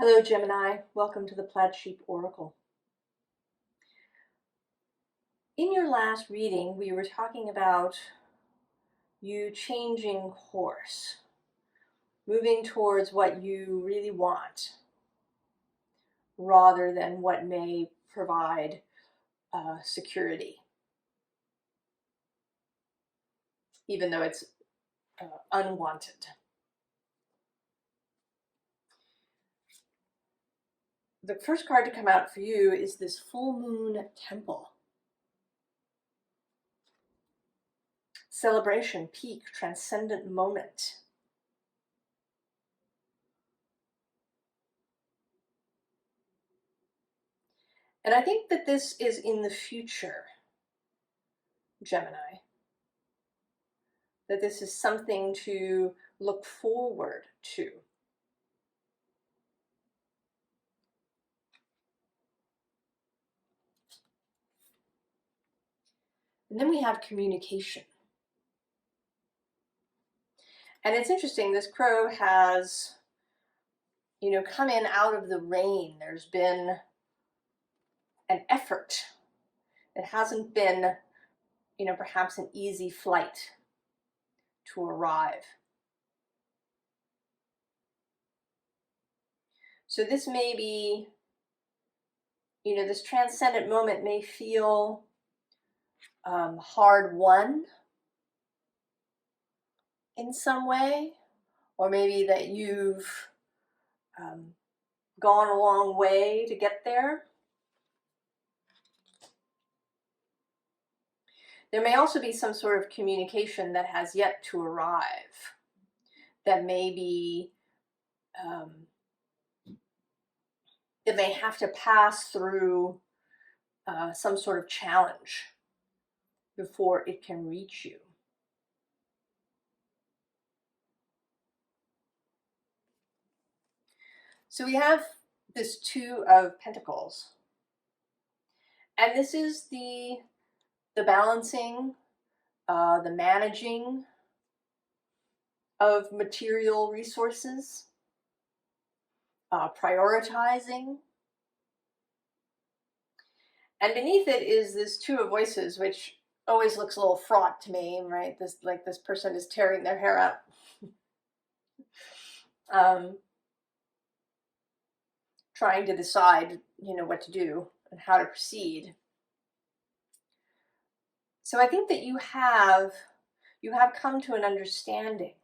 Hello, Gemini. Welcome to the Plaid Sheep Oracle. In your last reading, we were talking about you changing course, moving towards what you really want, rather than what may provide security, even though it's unwanted. The first card to come out for you is this full moon temple. Celebration, peak, transcendent moment. And I think that this is in the future, Gemini. That this is something to look forward to. And then we have communication. And it's interesting, this crow has, come in out of the rain. There's been an effort. It hasn't been, perhaps an easy flight to arrive. So this may be, this transcendent moment may feel hard won in some way, or maybe that you've gone a long way to get there. There may also be some sort of communication that has yet to arrive, that may be, it may have to pass through some sort of challenge before it can reach you. So we have this Two of Pentacles, and this is the balancing, the managing of material resources, prioritizing. And beneath it is this Two of Voices, which always looks a little fraught to me, right? This person is tearing their hair out. Trying to decide, what to do and how to proceed. So I think that you have come to an understanding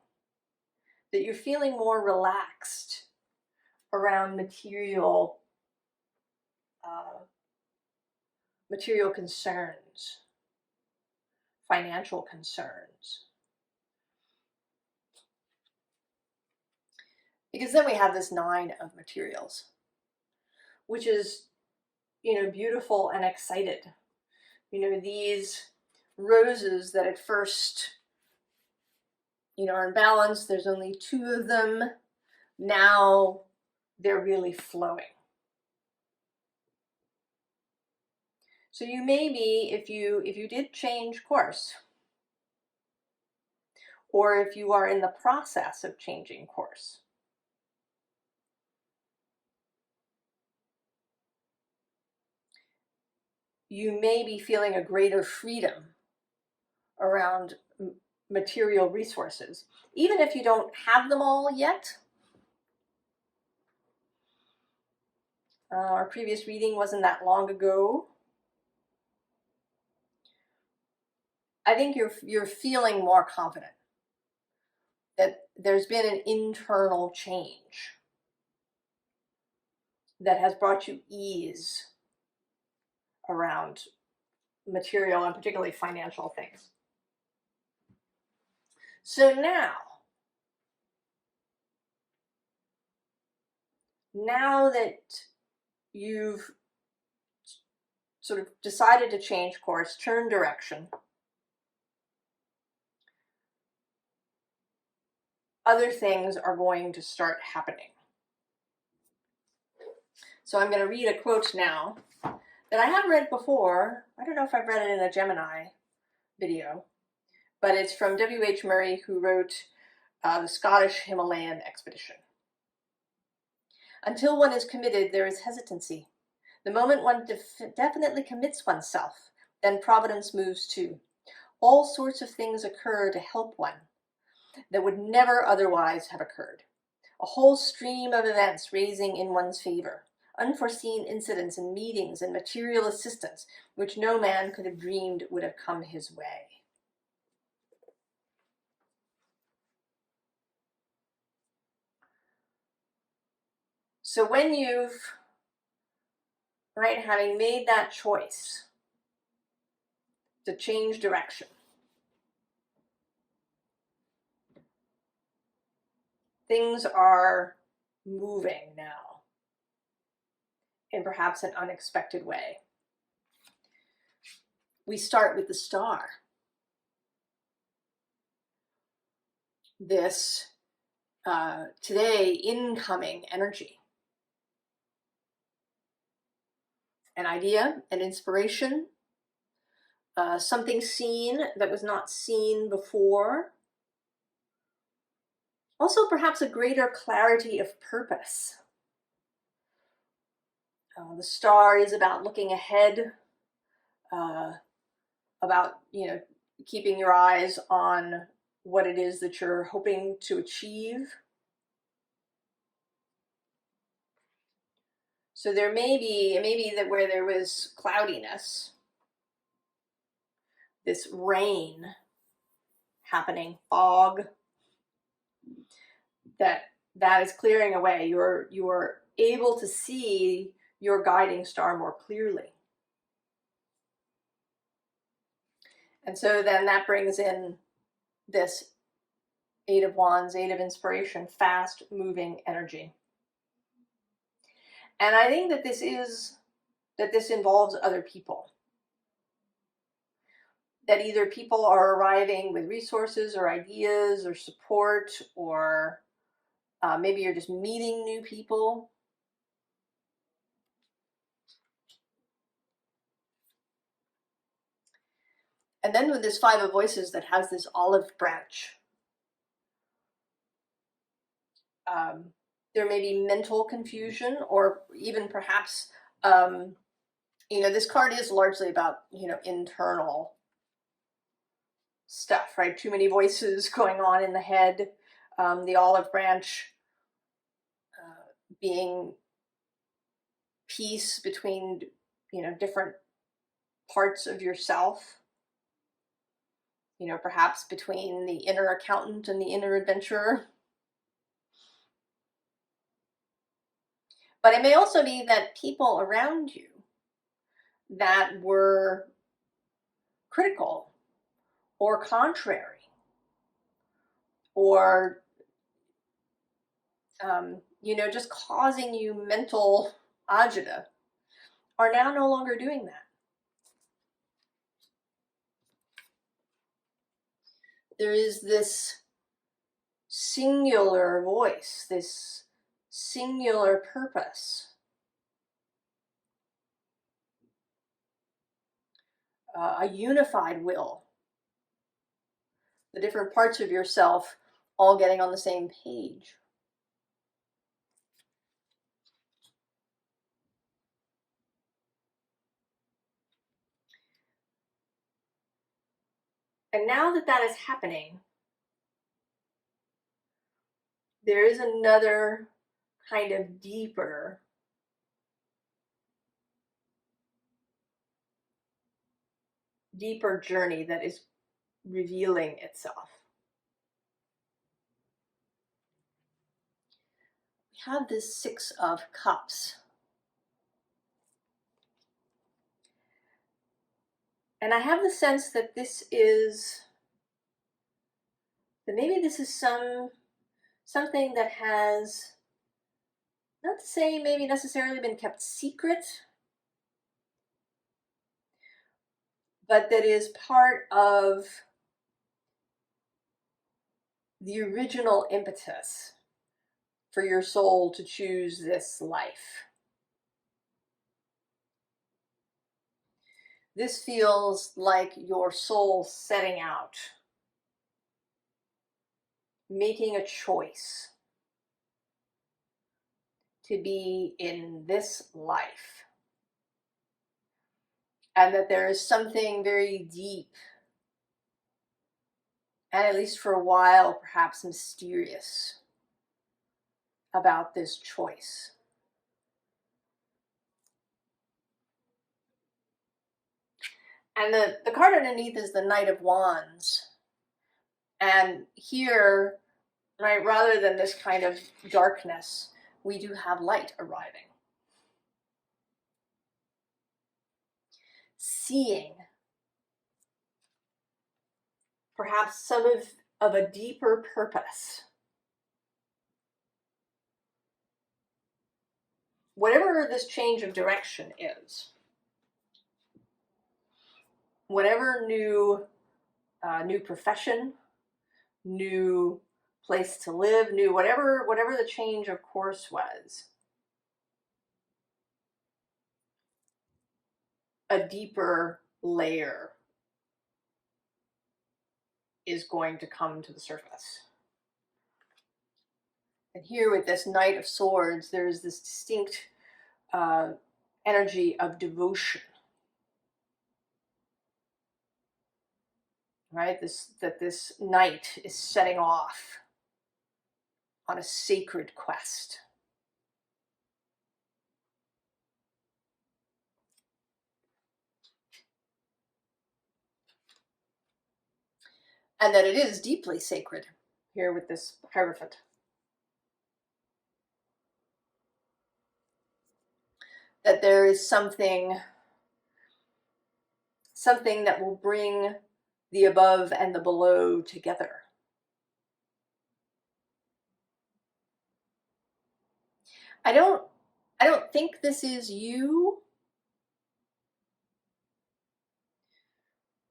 that you're feeling more relaxed around material concerns, financial concerns. Because then we have this Nine of Materials, which is, beautiful and excited. These roses that at first, are in balance, there's only two of them. Now they're really flowing. So you may be, if you did change course, or if you are in the process of changing course, you may be feeling a greater freedom around material resources, even if you don't have them all yet. Our previous reading wasn't that long ago. I think you're feeling more confident that there's been an internal change that has brought you ease around material and particularly financial things. So now that you've sort of decided to change course, turn direction, other things are going to start happening. So I'm going to read a quote now that I have read before. I don't know if I've read it in a Gemini video, but it's from W.H. Murray, who wrote the Scottish Himalayan Expedition. Until one is committed, there is hesitancy. The moment one definitely commits oneself, then providence moves too. All sorts of things occur to help one that would never otherwise have occurred. A whole stream of events raising in one's favor. Unforeseen incidents and meetings and material assistance which no man could have dreamed would have come his way. So when you've, right, having made that choice to change direction, things are moving now in perhaps an unexpected way. We start with the star. This today incoming energy. An idea, an inspiration, something seen that was not seen before. Also perhaps a greater clarity of purpose. The star is about looking ahead, about, keeping your eyes on what it is that you're hoping to achieve. So there may be that where there was cloudiness, this rain happening, fog, that is clearing away. You're able to see your guiding star more clearly. And so then that brings in this Eight of Wands, Eight of Inspiration, fast moving energy. And I think that this involves other people. That either people are arriving with resources or ideas or support, or maybe you're just meeting new people. And then with this Five of Voices that has this olive branch, there may be mental confusion, or even perhaps, this card is largely about, internal stuff, right? Too many voices going on in the head. The olive branch being peace between, different parts of yourself. Perhaps between the inner accountant and the inner adventurer. But it may also be that people around you that were critical or contrary, or just causing you mental agita, are now no longer doing that. There is this singular voice, this singular purpose, a unified will, the different parts of yourself all getting on the same page. And now that that is happening, there is another kind of deeper journey that is revealing itself. We have this Six of Cups. And I have the sense that maybe this is something that has, not to say maybe necessarily been kept secret, but that is part of the original impetus for your soul to choose this life. This feels like your soul setting out, making a choice to be in this life. And that there is something very deep, and at least for a while, perhaps mysterious, about this choice. And the card underneath is the Knight of Wands. And here, right, rather than this kind of darkness, we do have light arriving. Seeing perhaps some of a deeper purpose. Whatever this change of direction is, whatever new profession, new place to live, new whatever the change of course was, a deeper layer is going to come to the surface. And here with this Knight of Swords, there's this distinct energy of devotion. Right? That this knight is setting off on a sacred quest. And that it is deeply sacred here with this Hierophant. That there is something that will bring the above and the below together. I don't think this is you.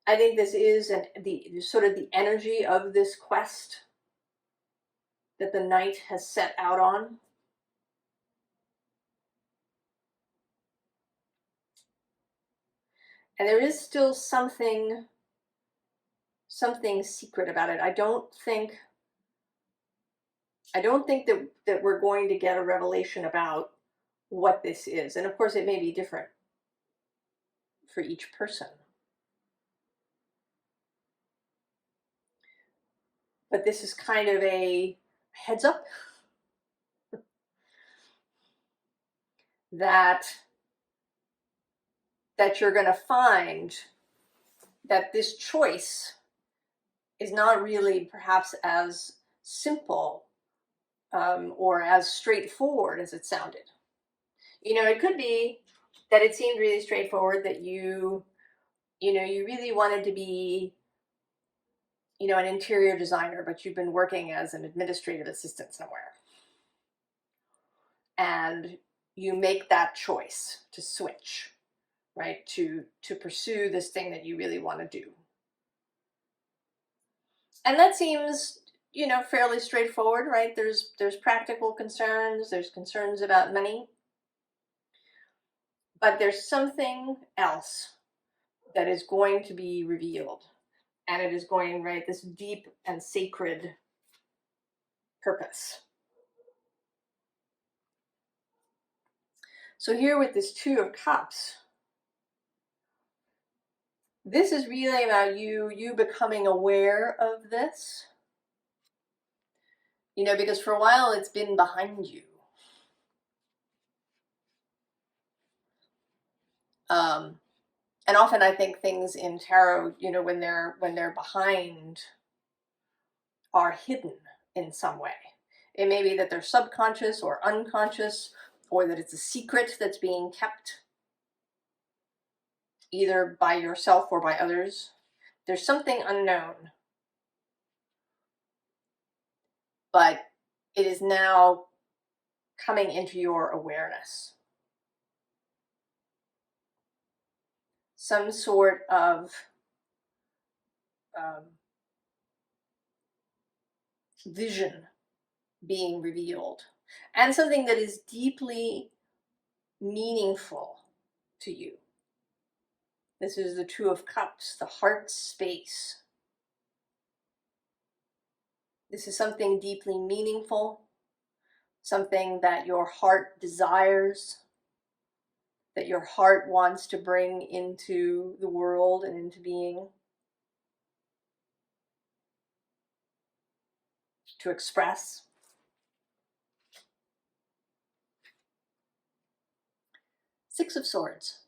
I think this is the sort of the energy of this quest that the knight has set out on. And there is still something secret about it. I don't think that we're going to get a revelation about what this is. And of course it may be different for each person. But this is kind of a heads up that you're going to find that this choice is not really perhaps as simple or as straightforward as it sounded. You know, it could be that it seemed really straightforward, that you really wanted to be, an interior designer, but you've been working as an administrative assistant somewhere. And you make that choice to switch, right? To pursue this thing that you really want to do. And that seems, fairly straightforward, right? There's practical concerns, there's concerns about money. But there's something else that is going to be revealed. And it is going, right, this deep and sacred purpose. So here with this Two of Cups, this is really about you becoming aware of this. Because for a while it's been behind you. And often I think things in tarot, when they're behind, are hidden in some way. It may be that they're subconscious or unconscious, or that it's a secret that's being kept, either by yourself or by others. There's something unknown. But it is now coming into your awareness. Some sort of vision being revealed, and something that is deeply meaningful to you. This is the Two of Cups, the heart space. This is something deeply meaningful, something that your heart desires, that your heart wants to bring into the world and into being, to express. Six of Swords.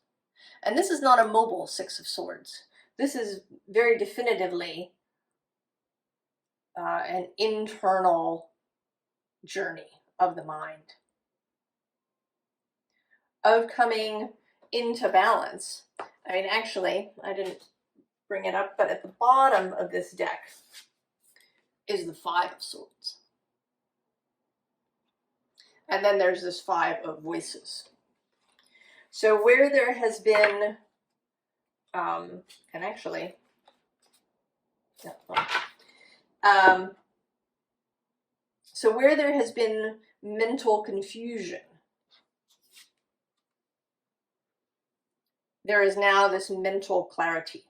And this is not a mobile Six of Swords. This is very definitively an internal journey of the mind, of coming into balance. I mean, actually, I didn't bring it up, but at the bottom of this deck is the Five of Swords. And then there's this Five of Voices. So where there has been, and actually, so where there has been mental confusion, there is now this mental clarity.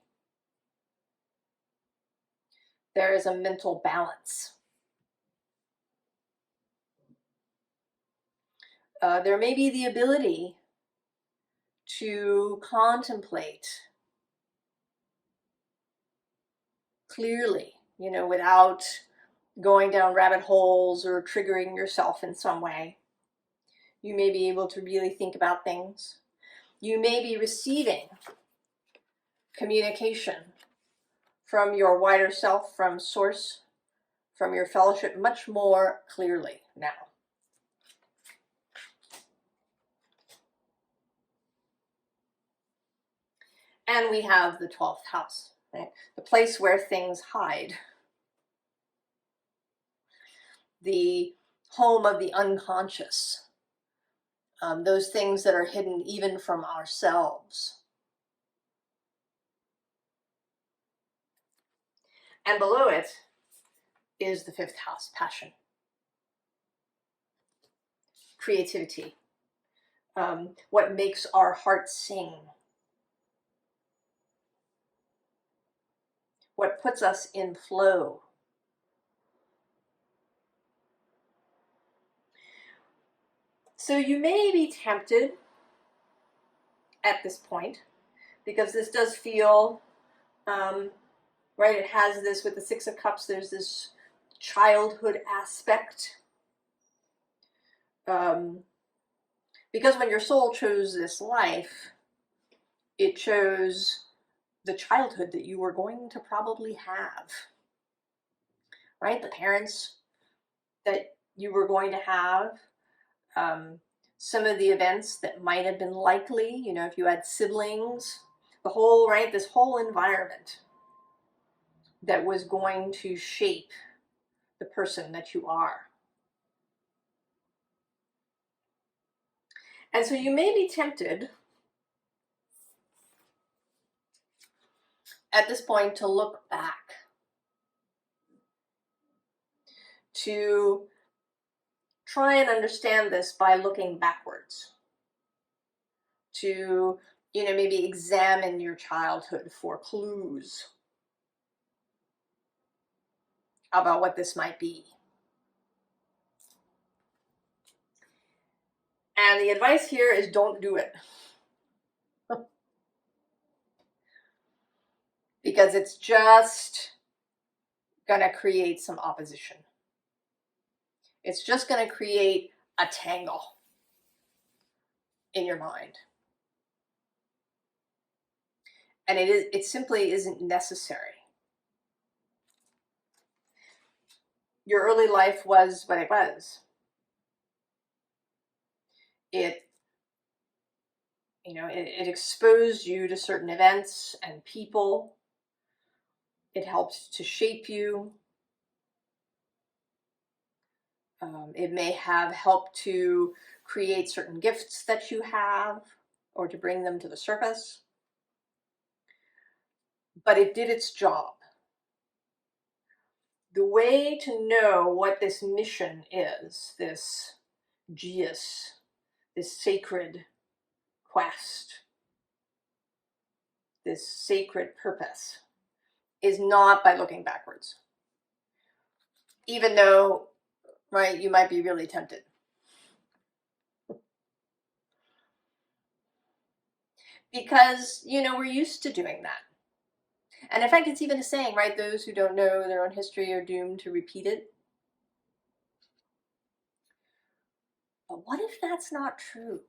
There is a mental balance. There may be the ability to contemplate clearly, you know, without going down rabbit holes or triggering yourself in some way. You may be able to really think about things. You may be receiving communication from your wider self, from source, from your fellowship much more clearly now. And we have the 12th house, right? The place where things hide. The home of the unconscious. Those things that are hidden even from ourselves. And below it is the 5th house, passion. Creativity. What makes our heart sing. What puts us in flow. So you may be tempted at this point, because this does feel, right, it has this, with the Six of Cups, there's this childhood aspect. Because when your soul chose this life, it chose the childhood that you were going to probably have, right? The parents that you were going to have, some of the events that might have been likely, you know, if you had siblings, the whole, right, this whole environment that was going to shape the person that you are. And so you may be tempted at this point to look back, to try and understand this by looking backwards, to, you know, maybe examine your childhood for clues about what this might be. And the advice here is don't do it. Because it's just going to create some opposition. It's just going to create a tangle in your mind. And it simply isn't necessary. Your early life was what it was. It exposed you to certain events and people. It helped to shape you. It may have helped to create certain gifts that you have, or to bring them to the surface. But it did its job. The way to know what this mission is, this geas, this sacred quest, this sacred purpose, is not by looking backwards. Even though, right, you might be really tempted. because, you know, we're used to doing that. And in fact, it's even a saying, right? Those who don't know their own history are doomed to repeat it. But what if that's not true?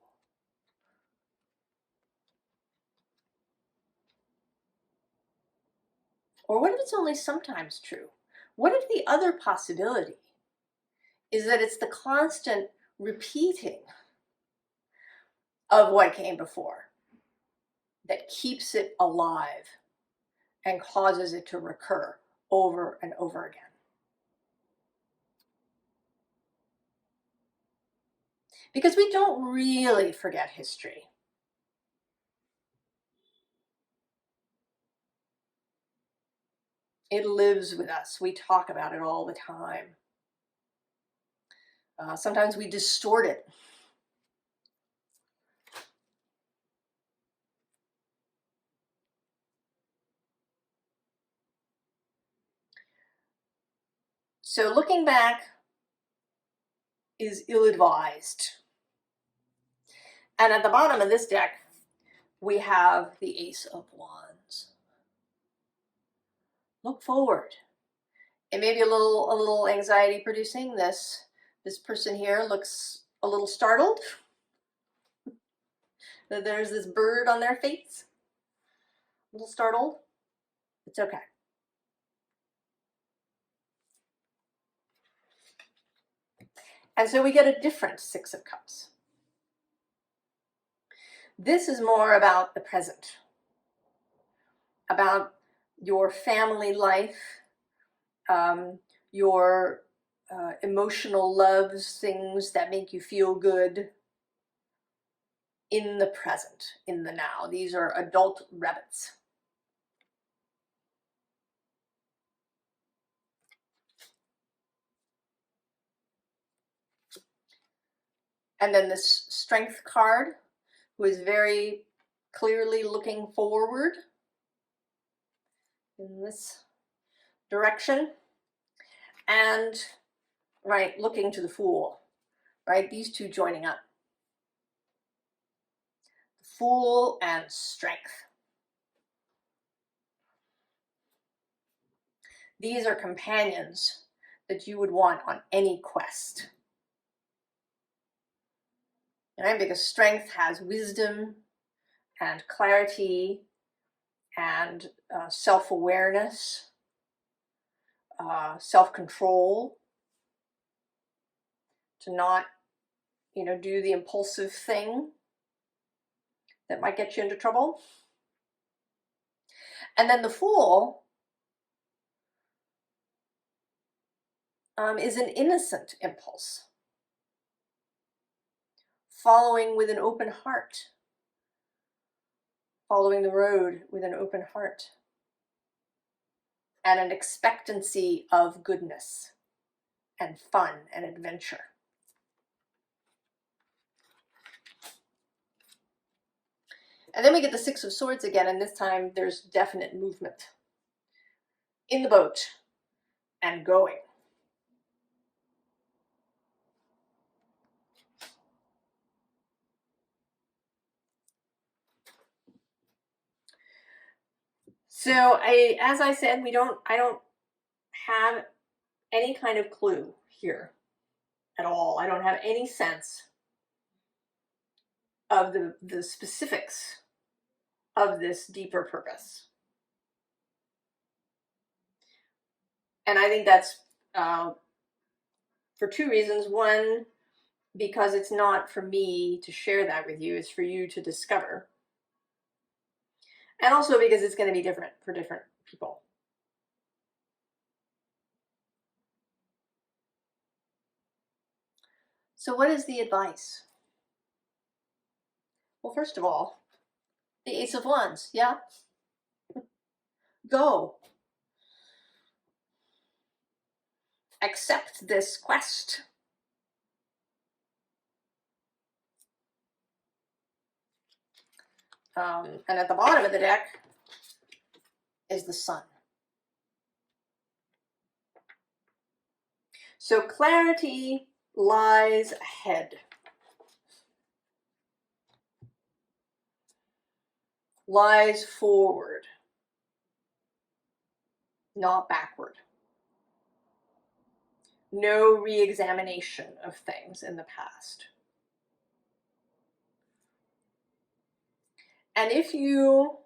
Or what if it's only sometimes true? What if the other possibility is that it's the constant repeating of what came before that keeps it alive and causes it to recur over and over again? Because we don't really forget history. It lives with us. We talk about it all the time. Sometimes we distort it. So looking back is ill-advised. And at the bottom of this deck, we have the Ace of Wands. Look forward. It may be a little anxiety producing. This person here looks a little startled that there's this bird on their face. A little startled. It's okay. And so we get a different Six of Cups. This is more about the present, about your family life, your emotional loves, things that make you feel good in the present, in the now. These are adult rabbits. And then this Strength card, who is very clearly looking forward in this direction, and right, looking to the Fool, right? These two joining up. Fool and Strength. These are companions that you would want on any quest. Right? Because Strength has wisdom and clarity and self-awareness, self-control, to not, you know, do the impulsive thing that might get you into trouble. And then the Fool is an innocent impulse, following with an open heart, following the road with an open heart, and an expectancy of goodness and fun and adventure. And then we get the Six of Swords again, and this time there's definite movement in the boat and going. So as I said, I don't have any kind of clue here at all. I don't have any sense of the specifics of this deeper purpose. And I think that's for two reasons. One, because it's not for me to share that with you, it's for you to discover. And also because it's going to be different for different people. So what is the advice? Well, first of all, the Ace of Wands, yeah? Go. Accept this quest. And at the bottom of the deck is the Sun. So clarity lies ahead. lies forward, not backward. No re-examination of things in the past. And if you,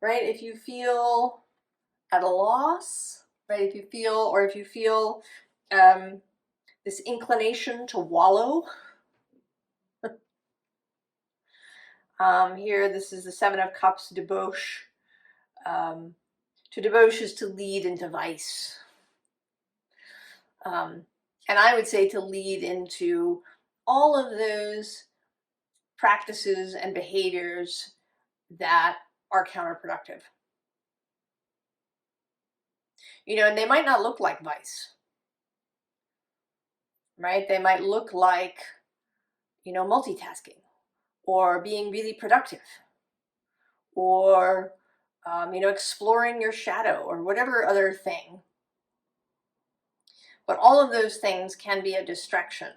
right, if you feel at a loss, right, if you feel this inclination to wallow, here, this is the Seven of Cups, debauch. To debauch is to lead into vice. And I would say to lead into all of those practices and behaviors that are counterproductive. You know, and they might not look like vice, right? They might look like, you know, multitasking or being really productive or, you know, exploring your shadow or whatever other thing. But all of those things can be a distraction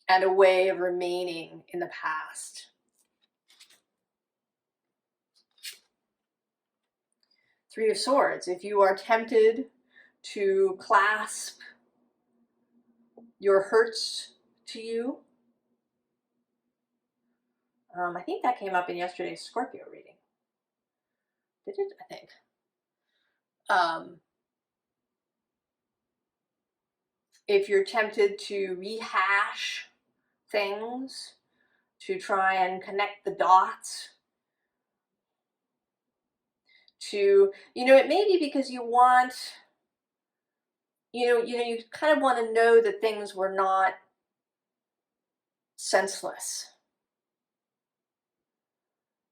and a way of remaining in the past. Three of Swords, if you are tempted to clasp your hurts to you, I think that came up in yesterday's Scorpio reading. Did it? I think. If you're tempted to rehash things, to try and connect the dots, to, you know, it may be because you want, you kind of want to know that things were not senseless,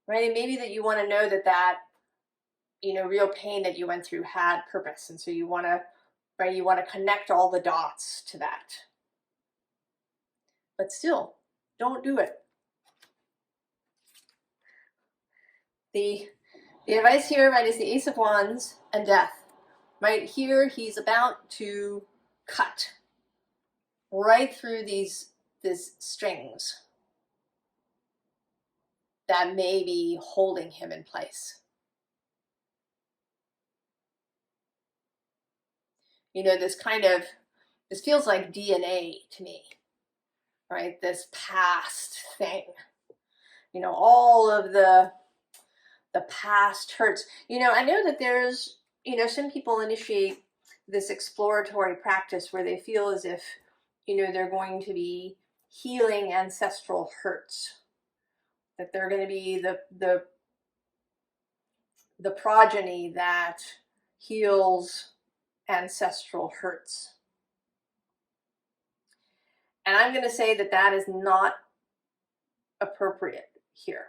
right? It may be that you want to know that you know, real pain that you went through had purpose, and so you want to, right? You want to connect all the dots to that. But still, don't do it. The advice here, right, is the Ace of Wands and Death. Right here, he's about to cut right through these strings that may be holding him in place. You know, this feels like DNA to me, right? This past thing, you know, all of the past hurts. You know, I know that there's, you know, some people initiate this exploratory practice where they feel as if, you know, they're going to be healing ancestral hurts, that they're going to be the progeny that heals ancestral hurts. And I'm going to say that that is not appropriate here.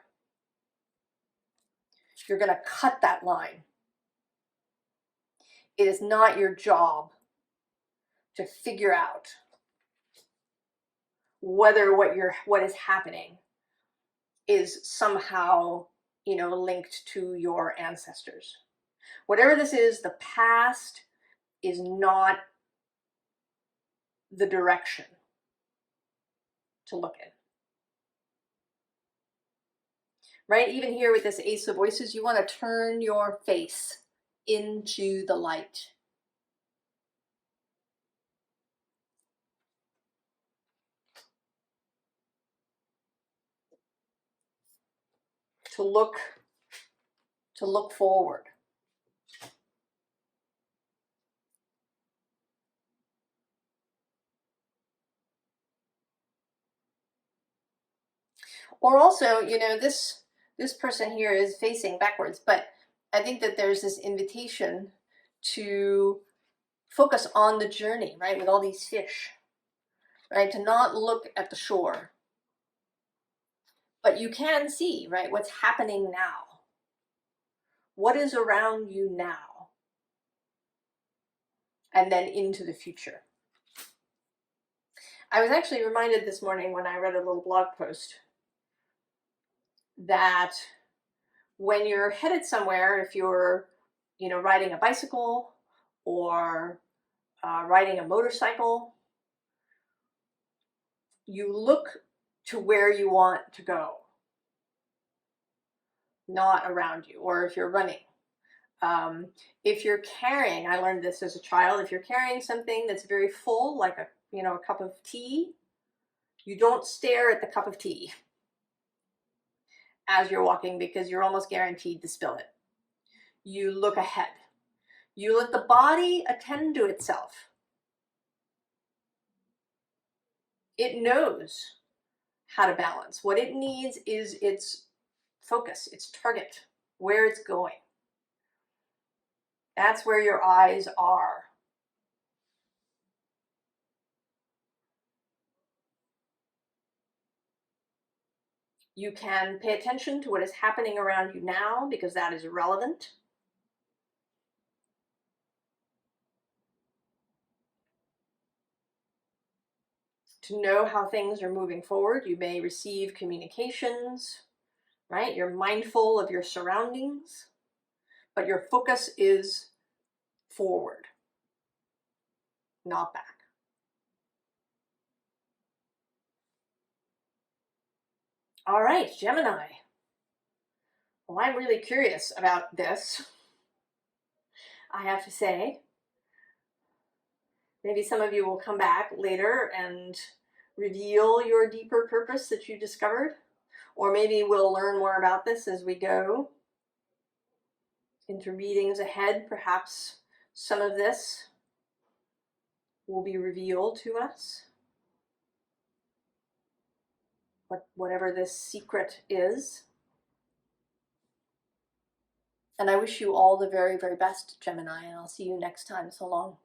You're going to cut that line. It is not your job to figure out whether what is happening is somehow, you know, linked to your ancestors. Whatever this is, the past is not the direction to look in. Right? Even here with this Ace of Voices, you want to turn your face into the light. To look forward. Or also, you know, this person here is facing backwards, but I think that there's this invitation to focus on the journey, right, with all these fish, right, to not look at the shore. But you can see, right, what's happening now. What is around you now? And then into the future. I was actually reminded this morning when I read a little blog post that when you're headed somewhere, if you're, you know, riding a bicycle or riding a motorcycle, you look to where you want to go, not around you. Or if you're running, if you're carrying, I learned this as a child, if you're carrying something that's very full, like a cup of tea, you don't stare at the cup of tea as you're walking, because you're almost guaranteed to spill it. You look ahead. You let the body attend to itself. It knows how to balance. What it needs is its focus, its target, where it's going. That's where your eyes are. You can pay attention to what is happening around you now, because that is relevant. To know how things are moving forward, you may receive communications, right? You're mindful of your surroundings, but your focus is forward, not back. All right, Gemini. Well, I'm really curious about this, I have to say. Maybe some of you will come back later and reveal your deeper purpose that you discovered, or maybe we'll learn more about this as we go into readings ahead. Perhaps some of this will be revealed to us, whatever this secret is. And I wish you all the very, very best, Gemini, and I'll see you next time. So long.